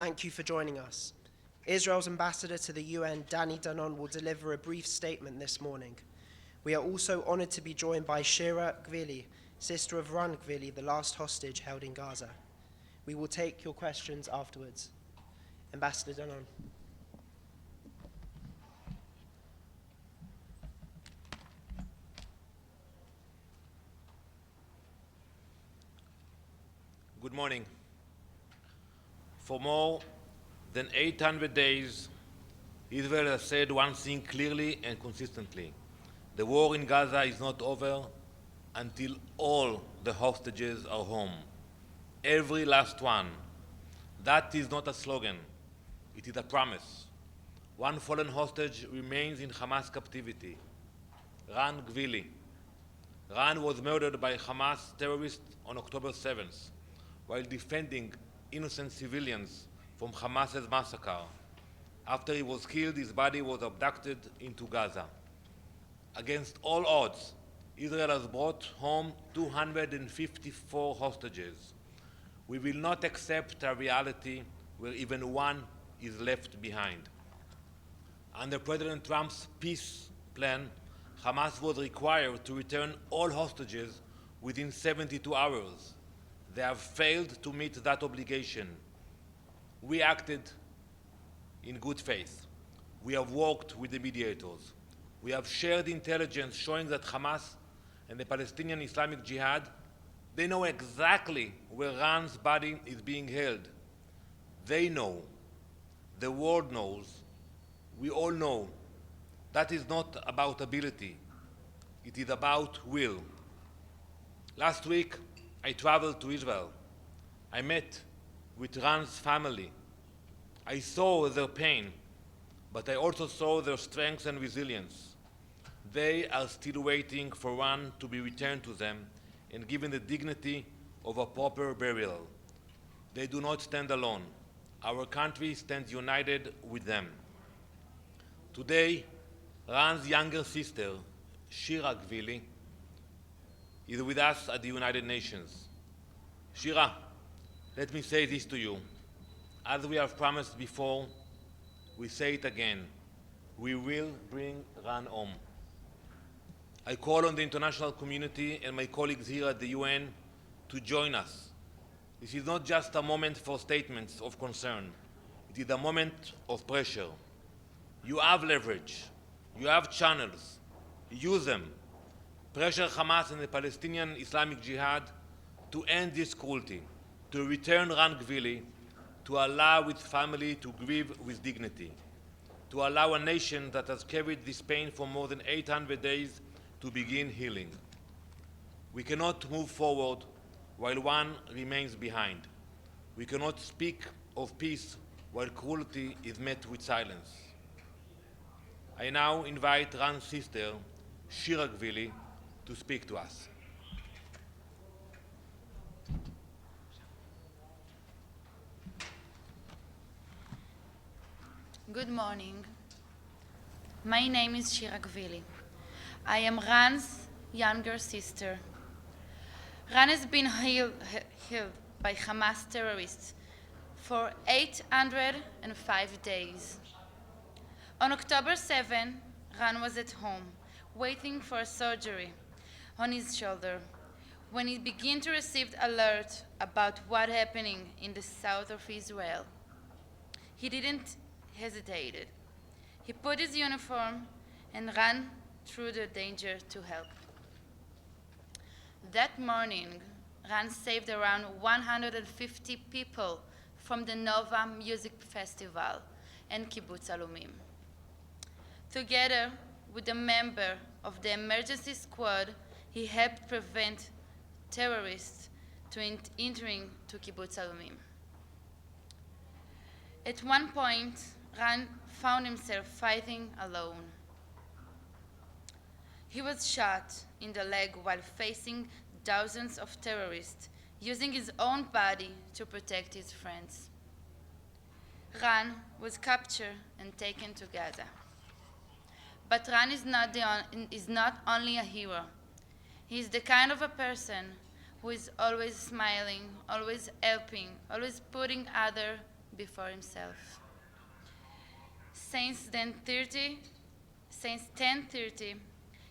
Thank you for joining us. Israel's ambassador to the UN, Danny Danon, will deliver a brief statement this morning. We are also honored to be joined by Shira Gvili, sister of Ran Gvili, the last hostage held in Gaza. We will take your questions afterwards. Ambassador Danon. Good morning. For more than 800 days, Israel has said one thing clearly and consistently. The war in Gaza is not over until all the hostages are home. Every last one. That is not a slogan. It is a promise. One fallen hostage remains in Hamas captivity. Ran Gvili. Ran was murdered by Hamas terrorists on October 7th while defending innocent civilians from Hamas's massacre. After he was killed, his body was abducted into Gaza. Against all odds, Israel has brought home 254 hostages. We will not accept a reality where even one is left behind. Under President Trump's peace plan, Hamas was required to return all hostages within 72 hours. They have failed to meet that obligation. We acted in good faith. We have worked with the mediators. We have shared intelligence showing that Hamas and the Palestinian Islamic Jihad, they know exactly where Ran's body is being held. They know. The world knows. We all know. That is not about ability. It is about will. Last week, I traveled to Israel. I met with Ran's family. I saw their pain, but I also saw their strength and resilience. They are still waiting for Ran to be returned to them and given the dignity of a proper burial. They do not stand alone. Our country stands united with them. Today, Ran's younger sister, Shira Gvili, is with us at the United Nations. Shira, let me say this to you. As we have promised before, we say it again. We will bring Ran home. I call on the international community and my colleagues here at the UN to join us. This is not just a moment for statements of concern. It is a moment of pressure. You have leverage. You have channels. Use them. Pressure Hamas and the Palestinian Islamic Jihad to end this cruelty, to return Ran Gvili, to allow its family to grieve with dignity, to allow a nation that has carried this pain for more than 800 days to begin healing. We cannot move forward while one remains behind. We cannot speak of peace while cruelty is met with silence. I now invite Ran's sister, Shira Gvili, to speak to us. Good morning. My name is Shira Gvili. I am Ran's younger sister. Ran has been held by Hamas terrorists for 805 days. On October 7, Ran was at home, waiting for a surgery on his shoulder, when he began to receive alert about what happening in the south of Israel. He didn't hesitate. He put his uniform and ran through the danger to help. That morning, Ran saved around 150 people from the Nova Music Festival and Kibbutz Alumim. Together with a member of the emergency squad, he helped prevent terrorists from entering to Kibbutz Alumim. At one point, Ran found himself fighting alone. He was shot in the leg while facing dozens of terrorists, using his own body to protect his friends. Ran was captured and taken to Gaza. But Ran is not only a hero. He is the kind of a person who is always smiling, always helping, always putting others before himself. Since 10:30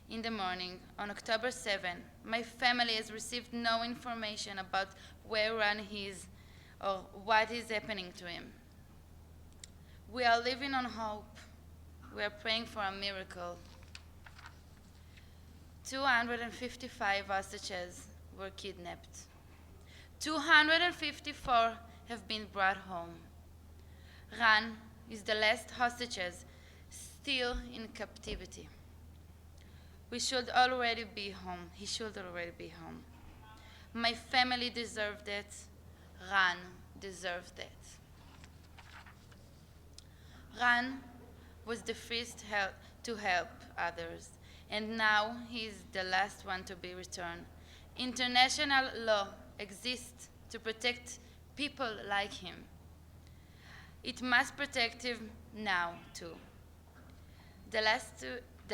in the morning on October 7, my family has received no information about where Ran is or what is happening to him. We are living on hope. We are praying for a miracle. 255 hostages were kidnapped. 254 have been brought home. Ran is the last hostages still in captivity. We should already be home. He should already be home. My family deserved it. Ran deserved it. Ran was the first to help others, and now he is the last one to be returned. International law exists to protect people like him. It must protect him now too. The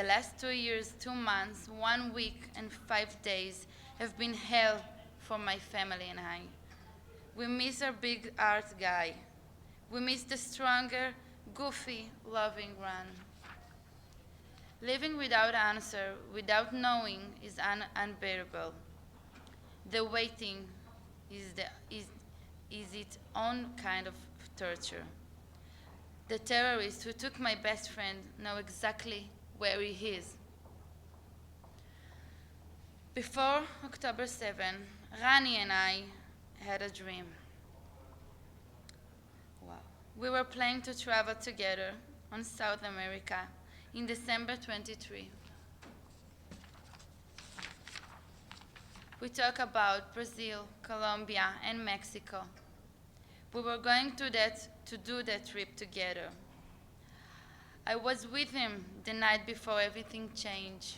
last 2 years, 2 months, 1 week, and 5 days have been hell for my family and I. We miss our big art guy. We miss the stronger, goofy, loving Ran. Living without answer, without knowing, is unbearable. The waiting is its own kind of torture. The terrorists who took my best friend know exactly where he is. Before October 7, Rani and I had a dream. Wow. We were planning to travel together on South America in December 23. We talked about Brazil, Colombia, and Mexico. We were going to do that trip together. I was with him the night before everything changed.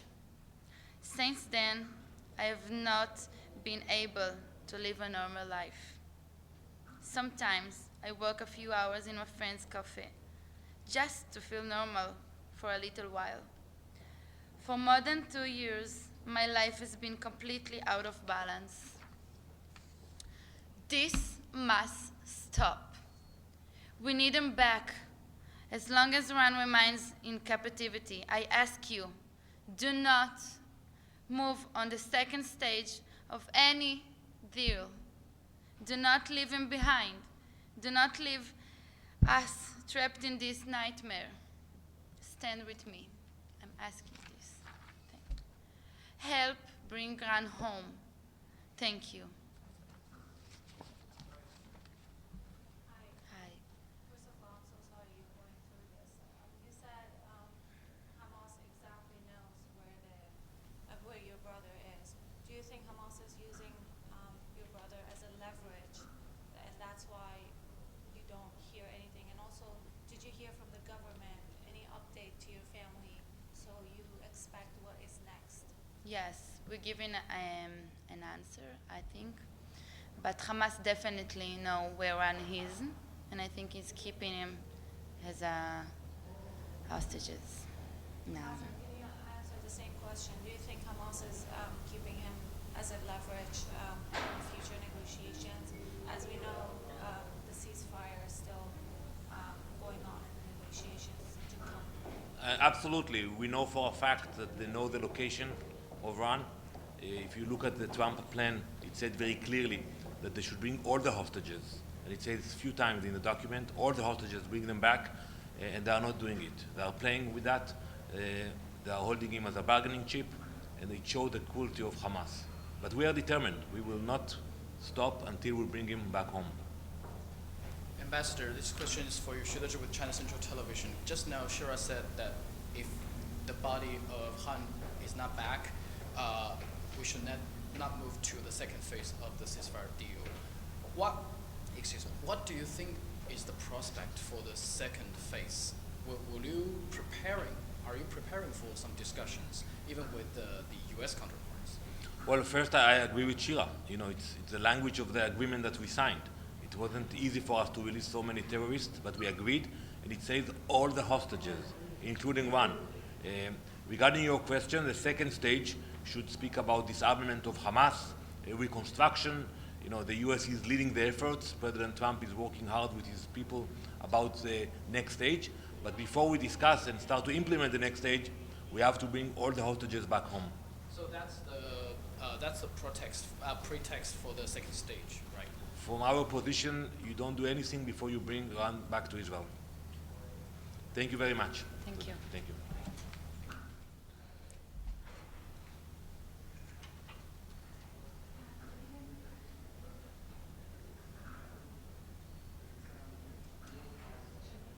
Since then, I have not been able to live a normal life. Sometimes I work a few hours in my friend's cafe, just to feel normal for a little while. For more than 2 years, my life has been completely out of balance. This must stop. We need him back. As long as Ran remains in captivity, I ask you, do not move on the second stage of any deal. Do not leave him behind. Do not leave us trapped in this nightmare. Stand with me. I'm asking this. Thank you. Help bring Ran home. Thank you. Hi. First of all, I'm so sorry you're going through this. You said Hamas exactly knows where your brother is. Do you think Hamas is using your brother as a leverage, and that's why you don't hear anything? And also, did you hear from the government any update to your family? So you expect what is next? Yes, we're giving an answer, I think. But Hamas definitely know where Ran is, and I think he's keeping him as hostages now. Can you answer the same question? Do you think Hamas is keeping him as a leverage in future negotiations? As we know, the ceasefire is still going on in the negotiations to come. Absolutely. We know for a fact that they know the location of Ran. If you look at the Trump plan, it said very clearly that they should bring all the hostages. And it says a few times in the document, all the hostages, bring them back, and they are not doing it. They are playing with that. They are holding him as a bargaining chip, and it shows the cruelty of Hamas. But we are determined. We will not stop until we bring him back home. Ambassador, this question is for you. Shira with China Central Television. Just now, Shira said that if the body of Han is not back, we should not move to the second phase of the ceasefire deal. What do you think is the prospect for the second phase? Are you preparing for some discussions, even with the U.S. counterparts? Well, first, I agree with Shira. You know, it's the language of the agreement that we signed. It wasn't easy for us to release so many terrorists, but we agreed, and it says all the hostages, including one. Regarding your question, the second stage should speak about disarmament of Hamas, reconstruction, You know, the U.S. is leading the efforts. President Trump is working hard with his people about the next stage. But before we discuss and start to implement the next stage, we have to bring all the hostages back home. So that's the pretext for the second stage, right? From our position, you don't do anything before you bring Iran back to Israel. Thank you very much. Thank you. Thank you.